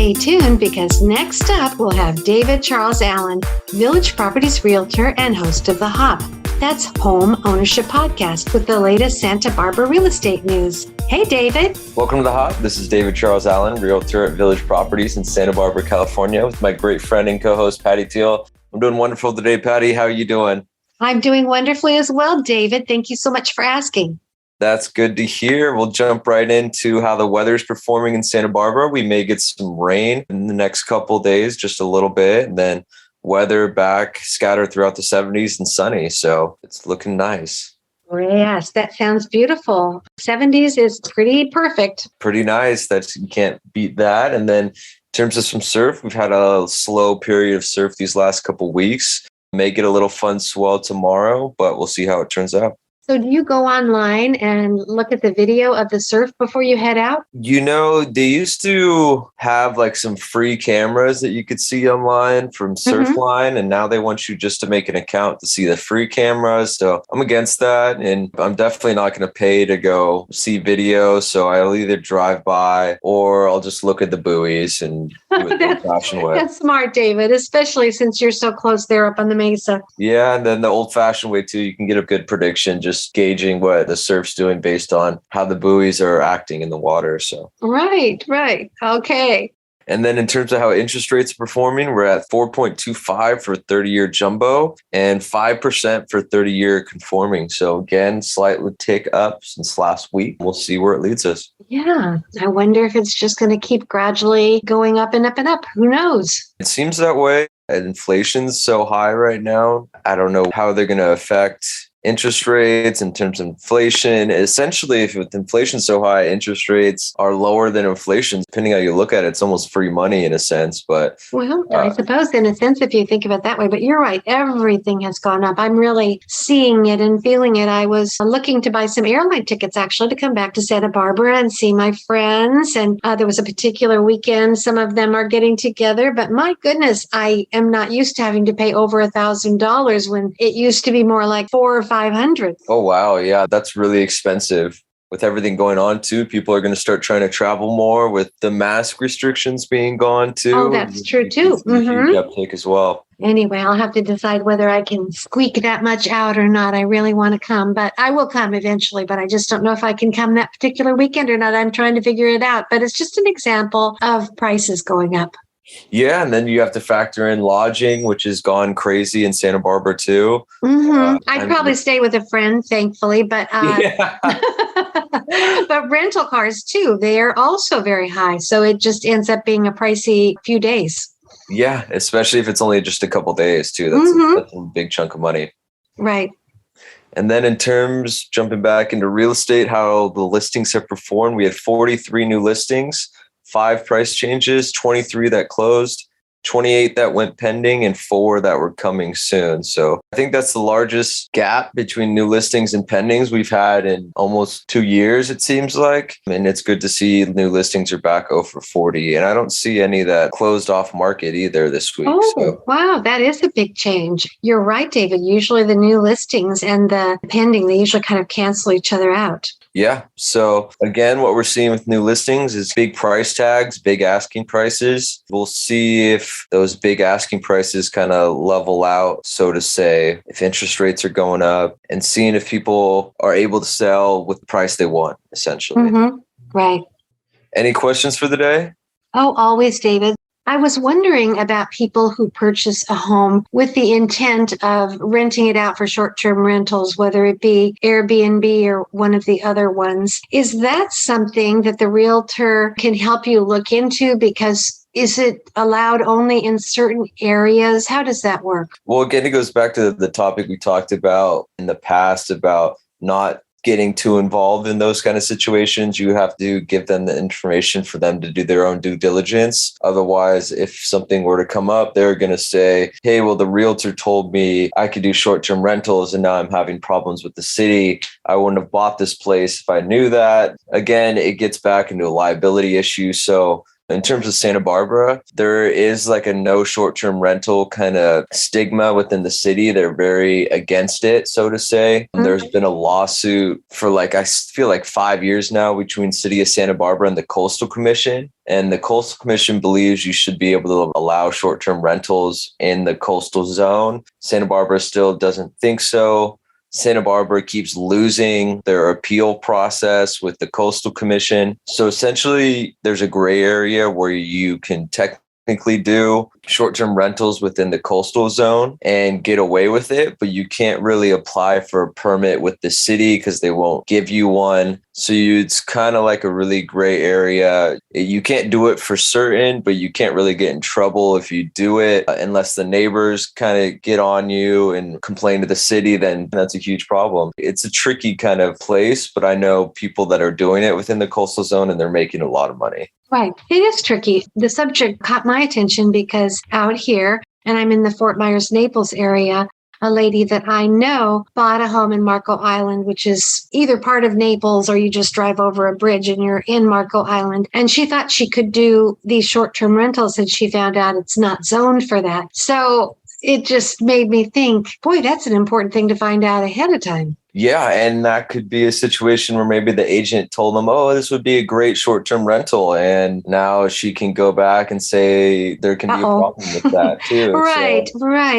Stay tuned because next up we'll have David Charles Allen, Village Properties Realtor and host of The Hop. That's Home Ownership Podcast with the latest Santa Barbara real estate news. Hey, David. Welcome to The Hop. This is David Charles Allen, Realtor at Village Properties in Santa Barbara, California, with my great friend and co-host, Patty Teal. I'm doing wonderful today, Patty. How are you doing? I'm doing wonderfully as well, David. Thank you so much for asking. That's good to hear. We'll jump right into how the weather's performing in Santa Barbara. We may get some rain in the next couple of days, just a little bit, and then weather back scattered throughout the 70s and sunny. So it's looking nice. Yes, that sounds beautiful. 70s is pretty perfect. Pretty nice. You can't beat that. And then in terms of some surf, we've had a slow period of surf these last couple of weeks. May get a little fun swell tomorrow, but we'll see how it turns out. So do you go online and look at the video of the surf before you head out? You know, they used to have like some free cameras that you could see online from Surfline, and now they want you just to make an account to see the free cameras. So I'm against that, and I'm definitely not going to pay to go see video. So I'll either drive by or I'll just look at the buoys and do it the old-fashioned way. That's smart, David, especially since you're so close there up on the mesa. Yeah, and then the old-fashioned way too, you can get a good prediction just gauging what the surf's doing based on how the buoys are acting in the water. So right. Okay. And then in terms of how interest rates are performing, we're at 4.25 for 30-year jumbo and 5% for 30-year conforming. So again, slightly tick up since last week. We'll see where it leads us. Yeah. I wonder if it's just going to keep gradually going up and up and up. Who knows? It seems that way. And inflation's so high right now. I don't know how they're going to affect interest rates in terms of inflation. Essentially, if with inflation so high, interest rates are lower than inflation. Depending how you look at it, it's almost free money in a sense. But well, I suppose in a sense, if you think of it that way, but you're right. Everything has gone up. I'm really seeing it and feeling it. I was looking to buy some airline tickets actually to come back to Santa Barbara and see my friends. And there was a particular weekend. Some of them are getting together, but my goodness, I am not used to having to pay over $1,000 when it used to be more like $400 or $500. Oh, wow. Yeah, that's really expensive. With everything going on, too, people are going to start trying to travel more with the mask restrictions being gone, too. Oh, that's true, too. Huge uptake as well. Anyway, I'll have to decide whether I can squeak that much out or not. I really want to come, but I will come eventually, but I just don't know if I can come that particular weekend or not. I'm trying to figure it out, but it's just an example of prices going up. Yeah, and then you have to factor in lodging, which has gone crazy in Santa Barbara too. I'd probably stay with a friend, thankfully, but but rental cars too, they are also very high. So it just ends up being a pricey few days. Yeah, especially if it's only just a couple days too. That's a big chunk of money. Right. And then in terms, jumping back into real estate, how the listings have performed, we had 43 new listings. 5 price changes, 23 that closed, 28 that went pending, and 4 that were coming soon. So I think that's the largest gap between new listings and pendings we've had in almost 2 years, it seems like. And it's good to see new listings are back over 40. And I don't see any that closed off market either this week. Wow, that is a big change. You're right, David. Usually the new listings and the pending, they usually kind of cancel each other out. Yeah. So again, what we're seeing with new listings is big price tags, big asking prices. We'll see if those big asking prices kind of level out, so to say, if interest rates are going up, and seeing if people are able to sell with the price they want, essentially. Right. Any questions for the day? Oh, always, David. I was wondering about people who purchase a home with the intent of renting it out for short-term rentals, whether it be Airbnb or one of the other ones. Is that something that the realtor can help you look into? Because is it allowed only in certain areas? How does that work? Well, again, it goes back to the topic we talked about in the past about not getting too involved in those kind of situations. You have to give them the information for them to do their own due diligence. Otherwise, if something were to come up, they're going to say, hey, well, the realtor told me I could do short-term rentals and now I'm having problems with the city. I wouldn't have bought this place if I knew that. Again, it gets back into a liability issue. So In terms of Santa Barbara, there is like a no short-term rental kind of stigma within the city. They're very against it, so to say. And there's been a lawsuit for I feel like 5 years now between City of Santa Barbara and the Coastal Commission. And the Coastal Commission believes you should be able to allow short-term rentals in the coastal zone. Santa Barbara still doesn't think so. Santa Barbara keeps losing their appeal process with the Coastal Commission. So essentially, there's a gray area where you can technically do short-term rentals within the coastal zone and get away with it, but you can't really apply for a permit with the city because they won't give you one. So it's kind of like a really gray area. You can't do it for certain, but you can't really get in trouble if you do it unless the neighbors kind of get on you and complain to the city, then that's a huge problem. It's a tricky kind of place, but I know people that are doing it within the coastal zone and they're making a lot of money. Right. It is tricky. The subject caught my attention because out here, and I'm in the Fort Myers, Naples area, a lady that I know bought a home in Marco Island, which is either part of Naples or you just drive over a bridge and you're in Marco Island. And she thought she could do these short-term rentals and she found out it's not zoned for that. So it just made me think, boy, that's an important thing to find out ahead of time. Yeah, and that could be a situation where maybe the agent told them, oh, this would be a great short-term rental. And now she can go back and say there can be a problem with that too. Right.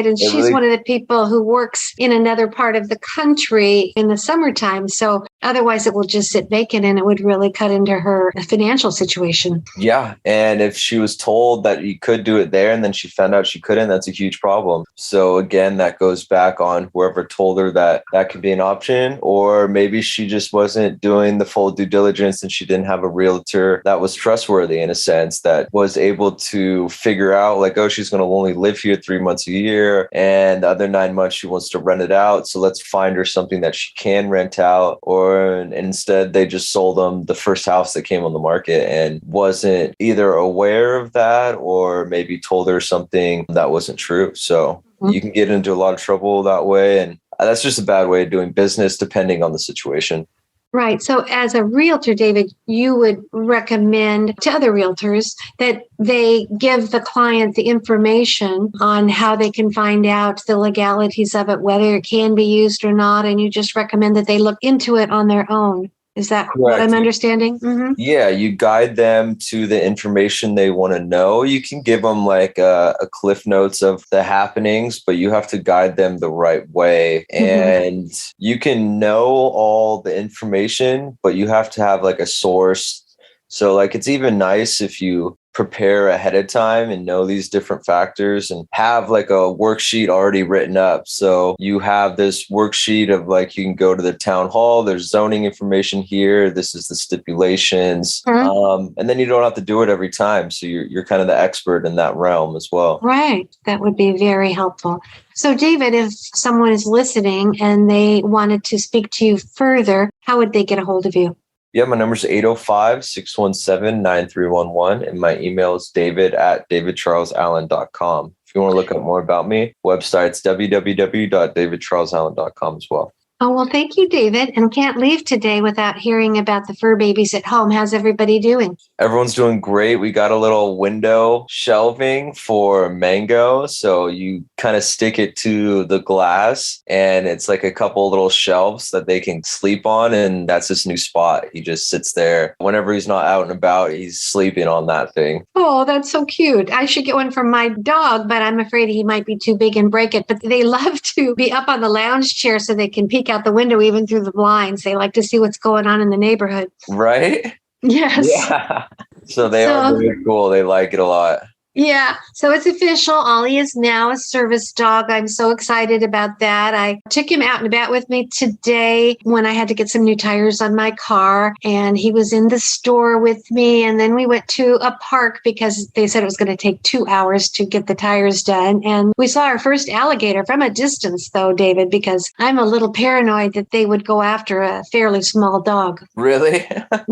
And she's really one of the people who works in another part of the country in the summertime. So otherwise it will just sit vacant and it would really cut into her financial situation. Yeah. And if she was told that you could do it there and then she found out she couldn't, that's a huge problem. So again, that goes back on whoever told her that that could be an option. Or maybe she just wasn't doing the full due diligence and she didn't have a realtor that was trustworthy in a sense, that was able to figure out she's going to only live here 3 months a year and the other 9 months she wants to rent it out. So let's find her something that she can rent out. Or instead they just sold them the first house that came on the market and wasn't either aware of that or maybe told her something that wasn't true. So you can get into a lot of trouble that way. And that's just a bad way of doing business, depending on the situation. Right. So as a realtor, David, you would recommend to other realtors that they give the client the information on how they can find out the legalities of it, whether it can be used or not. And you just recommend that they look into it on their own. Is that correct? What I'm understanding? Mm-hmm. Yeah, you guide them to the information they want to know. You can give them a cliff notes of the happenings, but you have to guide them the right way. And you can know all the information, but you have to have a source. So it's even nice if you prepare ahead of time and know these different factors and have a worksheet already written up. So you have this worksheet of you can go to the town hall, there's zoning information here, this is the stipulations. And then you don't have to do it every time. So you're kind of the expert in that realm as well. Right. That would be very helpful. So David, if someone is listening and they wanted to speak to you further, how would they get a hold of you? Yeah, my number is 805-617-9311. And my email is david@davidcharlesallen.com. If you want to look up more about me, website's www.davidcharlesallen.com as well. Oh, well, thank you, David. And can't leave today without hearing about the fur babies at home. How's everybody doing? Everyone's doing great. We got a little window shelving for Mango. So you kind of stick it to the glass and it's a couple little shelves that they can sleep on. And that's his new spot. He just sits there. Whenever he's not out and about, he's sleeping on that thing. Oh, that's so cute. I should get one for my dog, but I'm afraid he might be too big and break it. But they love to be up on the lounge chair so they can peek out the window, even through the blinds. They like to see what's going on in the neighborhood. Right? Yes. Yeah. So they are very cool. They like it a lot. Yeah. So it's official. Ollie is now a service dog. I'm so excited about that. I took him out and about with me today when I had to get some new tires on my car. And he was in the store with me. And then we went to a park because they said it was going to take 2 hours to get the tires done. And we saw our first alligator from a distance, though, David, because I'm a little paranoid that they would go after a fairly small dog. Really?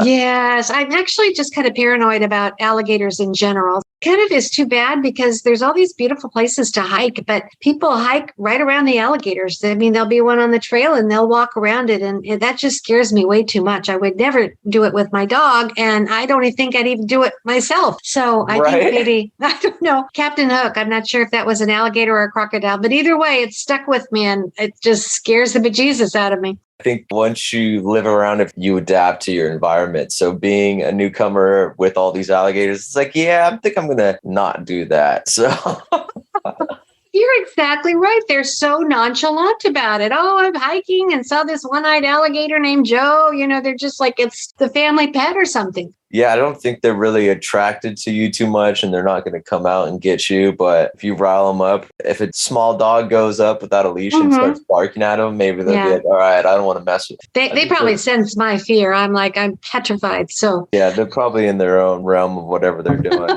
Yes. I'm actually just kind of paranoid about alligators in general. kind of is too bad because there's all these beautiful places to hike, but people hike right around the alligators. I mean, there'll be one on the trail and they'll walk around it. And that just scares me way too much. I would never do it with my dog. And I don't even think I'd even do it myself. So I think maybe, I don't know, Captain Hook. I'm not sure if that was an alligator or a crocodile, but either way, it stuck with me and it just scares the bejesus out of me. I think once you live around it, you adapt to your environment. So being a newcomer with all these alligators, it's like, yeah, I think I'm going to not do that. So you're exactly right. They're so nonchalant about it. Oh, I'm hiking and saw this one-eyed alligator named Joe. You know, they're just like it's the family pet or something. Yeah, I don't think they're really attracted to you too much and they're not going to come out and get you. But if you rile them up, if a small dog goes up without a leash and starts barking at them, maybe they'll be like, all right, I don't want to mess with you. They probably sense my fear. I'm petrified. So yeah, they're probably in their own realm of whatever they're doing.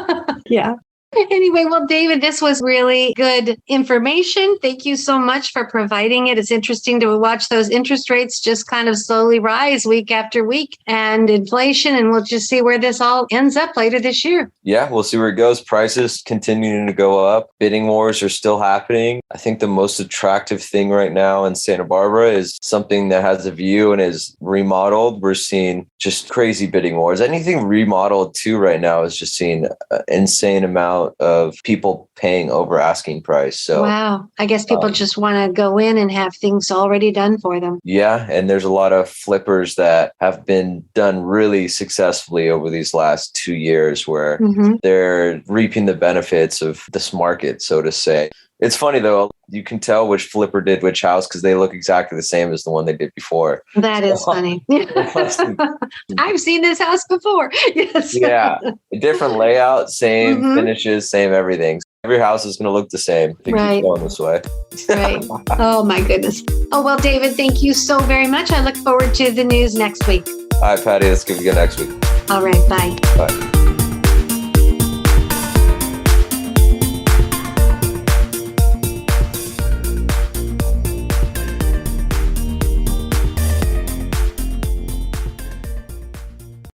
Yeah. Anyway, well, David, this was really good information. Thank you so much for providing it. It's interesting to watch those interest rates just kind of slowly rise week after week and inflation. And we'll just see where this all ends up later this year. Yeah, we'll see where it goes. Prices continuing to go up. Bidding wars are still happening. I think the most attractive thing right now in Santa Barbara is something that has a view and is remodeled. We're seeing just crazy bidding wars. Anything remodeled too right now is just seeing an insane amount of people paying over asking price. So wow, I guess people just want to go in and have things already done for them. Yeah, and there's a lot of flippers that have been done really successfully over these last 2 years where they're reaping the benefits of this market, so to say. It's funny though, you can tell which flipper did which house because they look exactly the same as the one they did before. That is funny. I've seen this house before. Yes. Yeah. A different layout, same finishes, same everything. Every house is going to look the same. If it keeps going this way. Right. Oh my goodness. Oh, well, David, thank you so very much. I look forward to the news next week. All right, Patty, let's give it a go next week. All right. Bye. Bye.